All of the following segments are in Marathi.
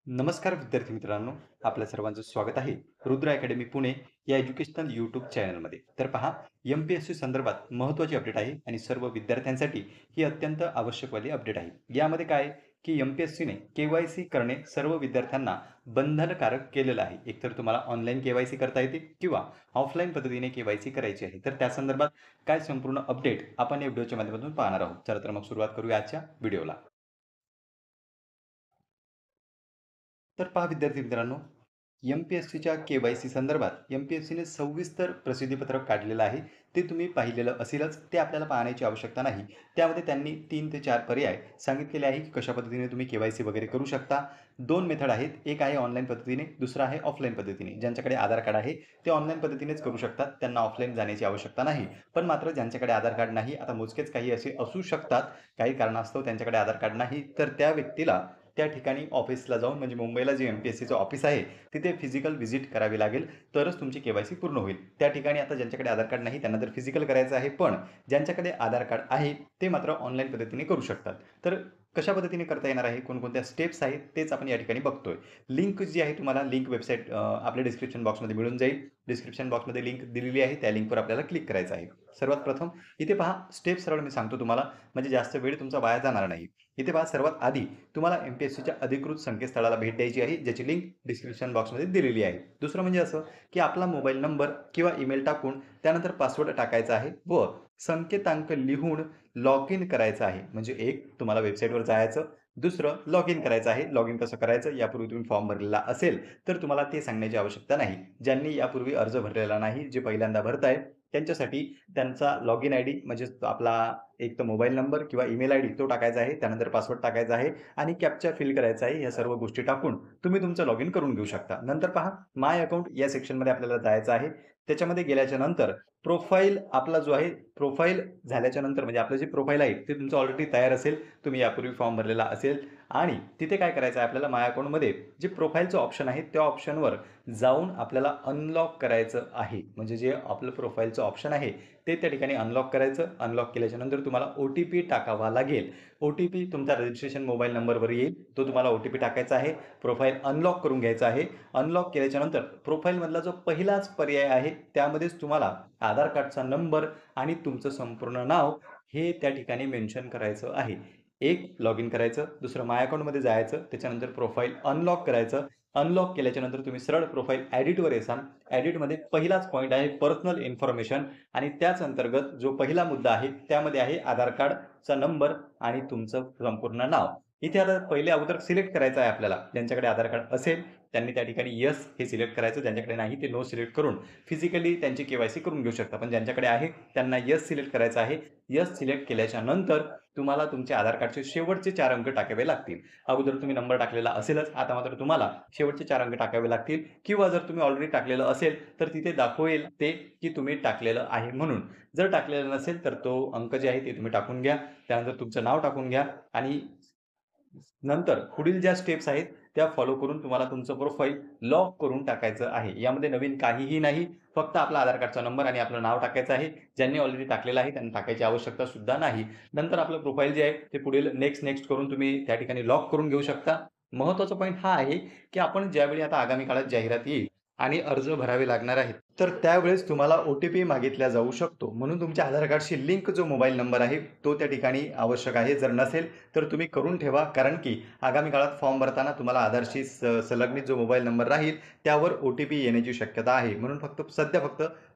नमस्कार विद्यार्थी मित्रांनो, आपल्या सर्वांचं स्वागत आहे रुद्र अकॅडमी पुणे या एज्युकेशनल यूट्यूब चॅनलमध्ये. तर पहा, एम-पी-एस-सी संदर्भात महत्त्वाची अपडेट आहे आणि सर्व विद्यार्थ्यांसाठी ही अत्यंत आवश्यकवाली अपडेट आहे. यामध्ये काय आहे, की एम-पी-एस-सीने के-वाय-सी करणे सर्व विद्यार्थ्यांना बंधनकारक केलेलं आहे. एकतर तुम्हाला ऑनलाईन के-वाय-सी करता येते किंवा ऑफलाईन पद्धतीने के-वाय-सी करायची आहे. तर त्या संदर्भात काय संपूर्ण अपडेट आपण या व्हिडिओच्या माध्यमातून पाहणार आहोत. चला तर मग सुरुवात करूया आजच्या व्हिडिओला. तर पहा विद्यार्थी मित्रांनो, एम-पी-एस-सीच्या के-वाय-सी संदर्भात एम-पी-एस-सीने सविस्तर प्रसिद्धीपत्रक काढलेलं आहे. ते तुम्ही पाहिलेलं असेलच, ते आपल्याला पाहण्याची आवश्यकता नाही. त्यामध्ये त्यांनी 3 ते 4 पर्याय सांगितलेले आहे, की कशा पद्धतीने तुम्ही के-वाय-सी वगैरे करू शकता. 2 मेथड आहेत. एक आहे ऑनलाईन पद्धतीने, दुसरं आहे ऑफलाईन पद्धतीने. ज्यांच्याकडे आधार कार्ड आहे, ते ऑनलाईन पद्धतीनेच करू शकतात. त्यांना ऑफलाईन जाण्याची आवश्यकता नाही. पण मात्र ज्यांच्याकडे आधार कार्ड नाही, आता मोजकेच काही असे असू शकतात, काही कारणास्तव त्यांच्याकडे आधार कार्ड नाही, तर त्या व्यक्तीला त्या ठिकाणी ऑफिसला जाऊन म्हणजे मुंबईला जे एम-पी-एस-सीचं ऑफिस आहे, तिथे फिजिकल व्हिजिट करावी लागेल, तरच तुमची के-वाय-सी पूर्ण होईल. त्या ठिकाणी आता ज्यांच्याकडे आधार कार्ड नाही, त्यांना तर फिजिकल करायचं आहे, पण ज्यांच्याकडे आधार कार्ड आहे, ते मात्र ऑनलाईन पद्धतीने करू शकतात. तर कशा पद्धतीने करता येणार आहे, कोणकोणत्या स्टेप्स आहेत, तेच आपण या ठिकाणी बघतोय. लिंक जी आहे तुम्हाला लिंक वेबसाईट आपल्या डिस्क्रिप्शन बॉक्समध्ये मिळून जाईल. डिस्क्रिप्शन बॉक्समध्ये लिंक दिलेली आहे, त्या लिंकवर आपल्याला क्लिक करायचं आहे. सर्वात प्रथम इथे पहा स्टेप सरळ मी सांगतो तुम्हाला, म्हणजे जास्त वेळ तुमचा वाया जाणार नाही. इथे पहा सर्वात आधी तुम्हाला एम-पी-एस-सीच्या अधिकृत संकेतस्थळाला भेट द्यायची आहे, ज्याची लिंक डिस्क्रिप्शन बॉक्समध्ये दिलेली आहे. दुसरं म्हणजे असं, की आपला मोबाईल नंबर किंवा ईमेल टाकून त्यानंतर पासवर्ड टाकायचा आहे व संकेतांक लिहून लॉग इन करायचं आहे. म्हणजे एक तुम्हाला वेबसाईटवर जायचं, दुसरं लॉग इन करायचं आहे. लॉग इन कसं करायचं यापूर्वी तुम्ही फॉर्म भरलेला असेल, तर तुम्हाला ते सांगण्याची आवश्यकता नाही. ज्यांनी यापूर्वी अर्ज भरलेला नाही, जे पहिल्यांदा भरताय, त्यांच्यासाठी त्यांचा लॉग इन आयडी म्हणजेच आपला एक तर मोबाईल नंबर किंवा ईमेल आयडी तो टाकायचा आहे. त्यानंतर पासवर्ड टाकायचा आहे आणि कॅप्चा फिल करायचा आहे. या सर्व गोष्टी टाकून तुम्ही तुमचं लॉग इन करून घेऊ शकता. नंतर पहा माय अकाउंट या सेक्शनमध्ये आपल्याला जायचं आहे. त्याच्यामध्ये गेल्याच्या नंतर प्रोफाईल आपला जो आहे, प्रोफाईल झाल्याच्या नंतर म्हणजे आपलं जे प्रोफाईल आहे ते तुमचं ऑलरेडी तयार असेल. तुम्ही यापूर्वी फॉर्म भरलेला असेल आणि तिथे काय करायचं आहे आपल्याला माय अकाउंटमध्ये जे प्रोफाईलचं ऑप्शन आहे त्या ऑप्शनवर जाऊन आपल्याला अनलॉक करायचं आहे. म्हणजे जे आपलं प्रोफाईलचं ऑप्शन आहे ते त्या ठिकाणी अनलॉक करायचं. अनलॉक केल्याच्यानंतर तुम्हाला ओ-टी-पी टाकावा लागेल. ओ-टी-पी तुमचा रजिस्ट्रेशन मोबाईल नंबरवर येईल. तो तुम्हाला ओ-टी-पी टाकायचा आहे. प्रोफाईल अनलॉक करून घ्यायचा आहे. अनलॉक केल्याच्यानंतर प्रोफाईलमधला जो पहिलाच पर्याय आहे, त्यामध्येच तुम्हाला आधार कार्डचा नंबर आणि तुमचं संपूर्ण नाव हे त्या ठिकाणी मेन्शन करायचं आहे. एक लॉग इन करायचं, दुसरं माय अकाउंटमध्ये जायचं, त्याच्यानंतर प्रोफाईल अनलॉक करायचं. अनलॉक केल्याच्यानंतर तुम्ही सरळ प्रोफाईल एडिटवर येसाल. एडिटमध्ये पहिलाच पॉइंट आहे पर्सनल इन्फॉर्मेशन आणि त्याच अंतर्गत जो पहिला मुद्दा आहे, त्यामध्ये आहे आधार कार्डचा नंबर आणि तुमचं संपूर्ण नाव. इथे आता पहिले अगोदर सिलेक्ट करायचं आहे आपल्याला. ज्यांच्याकडे आधार कार्ड असेल, त्यांनी त्या ठिकाणी येस हे सिलेक्ट करायचं. ज्यांच्याकडे नाही ते नो सिलेक्ट करून फिजिकली त्यांची के-वाय-सी करून घेऊ शकता. पण ज्यांच्याकडे आहे त्यांना येस सिलेक्ट करायचं आहे. येस सिलेक्ट केल्याच्या नंतर तुम्हाला तुमचे आधार कार्डचे शेवटचे 4 अंक टाकावे लागतील. अगोदर तुम्ही नंबर टाकलेला असेलच, आता मात्र तुम्हाला शेवटचे 4 अंक टाकावे लागतील किंवा जर तुम्ही ऑलरेडी टाकलेलं असेल, तर तिथे दाखवेल ते, की तुम्ही टाकलेलं आहे म्हणून. जर टाकलेलं नसेल, तर तो अंक जे आहे ते तुम्ही टाकून घ्या. त्यानंतर तुमचं नाव टाकून घ्या आणि नंतर पुढील ज्या स्टेप्स आहेत, त्या फॉलो करून तुम्हाला तुमचं प्रोफाईल लॉक करून टाकायचं आहे. यामध्ये नवीन काहीही नाही. फक्त आपला आधार कार्डचा नंबर आणि आपलं नाव टाकायचं आहे. ज्यांनी ऑलरेडी टाकलेलं आहे त्यांना टाकायची आवश्यकता सुद्धा नाही. नंतर आपलं प्रोफाईल जे आहे ते पुढील नेक्स्ट करून तुम्ही त्या ठिकाणी लॉक करून घेऊ शकता. महत्त्वाचा पॉइंट हा आहे, की आपण ज्यावेळी आता आगामी काळात जाहिरात येईल आणि अर्ज भरावे लागणार आहेत, तर त्यावेळेस तुम्हाला ओ-टी-पी मागितला जाऊ शकतो. म्हणून तुमच्या आधार कार्डशी लिंक जो मोबाईल नंबर आहे, तो त्या ठिकाणी आवश्यक आहे. जर नसेल, तर तुम्ही करून ठेवा. कारण की आगामी काळात फॉर्म भरताना तुम्हाला आधारशी संलग्नित जो मोबाईल नंबर राहील, त्यावर ओ-टी-पी येण्याची शक्यता आहे. म्हणून फक्त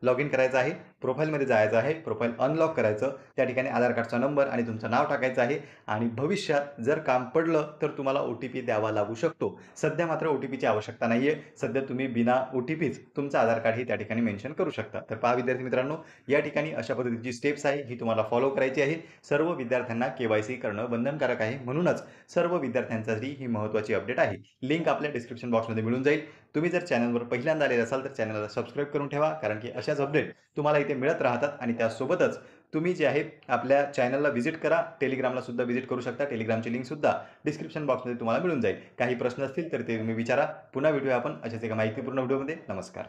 लॉग इन करायचं आहे. प्रोफाईलमध्ये जायचं आहे. प्रोफाईल अनलॉक करायचं. त्या ठिकाणी आधार कार्डचा नंबर आणि तुमचं नाव टाकायचं आहे आणि भविष्यात जर काम पडलं, तर तुम्हाला ओ-टी-पी द्यावा लागू शकतो. सध्या मात्र ओ-टी-पीची आवश्यकता नाहीये. सध्या तुम्ही बिना ओ-टी-पीच तुमचं आधार कार्ड हे त्या ठिकाणी मेन्शन करू शकता. तर पहा विद्यार्थी मित्रांनो, या ठिकाणी अशा पद्धतीची स्टेप्स आहे, ही तुम्हाला फॉलो करायची आहे. सर्व विद्यार्थ्यांना के-वाय-सी करणं बंधनकारक आहे. म्हणूनच सर्व विद्यार्थ्यांसाठी ही महत्त्वाची अपडेट आहे. लिंक आपल्या डिस्क्रिप्शन बॉक्समध्ये मिळून जाईल. तुम्ही जर चॅनलवर पहिल्यांदा आलेले असाल, तर चॅनलला सबस्क्राईब करून ठेवा. कारण की अशाच अपडेट तुम्हाला इथे मिळत राहतात आणि त्यासोबतच तुम्ही जे आहे आपल्या चॅनलला व्हिजिट करा. टेलिग्रामला सुद्धा व्हिजिट करू शकता. टेलिग्रामची लिंक सुद्धा डिस्क्रिप्शन बॉक्समध्ये तुम्हाला मिळून जाईल. काही प्रश्न असतील तर ते तुम्ही विचारा. पुन्हा भेटूया आपण अशाच एका माहितीपूर्ण व्हिडिओमध्ये. नमस्कार.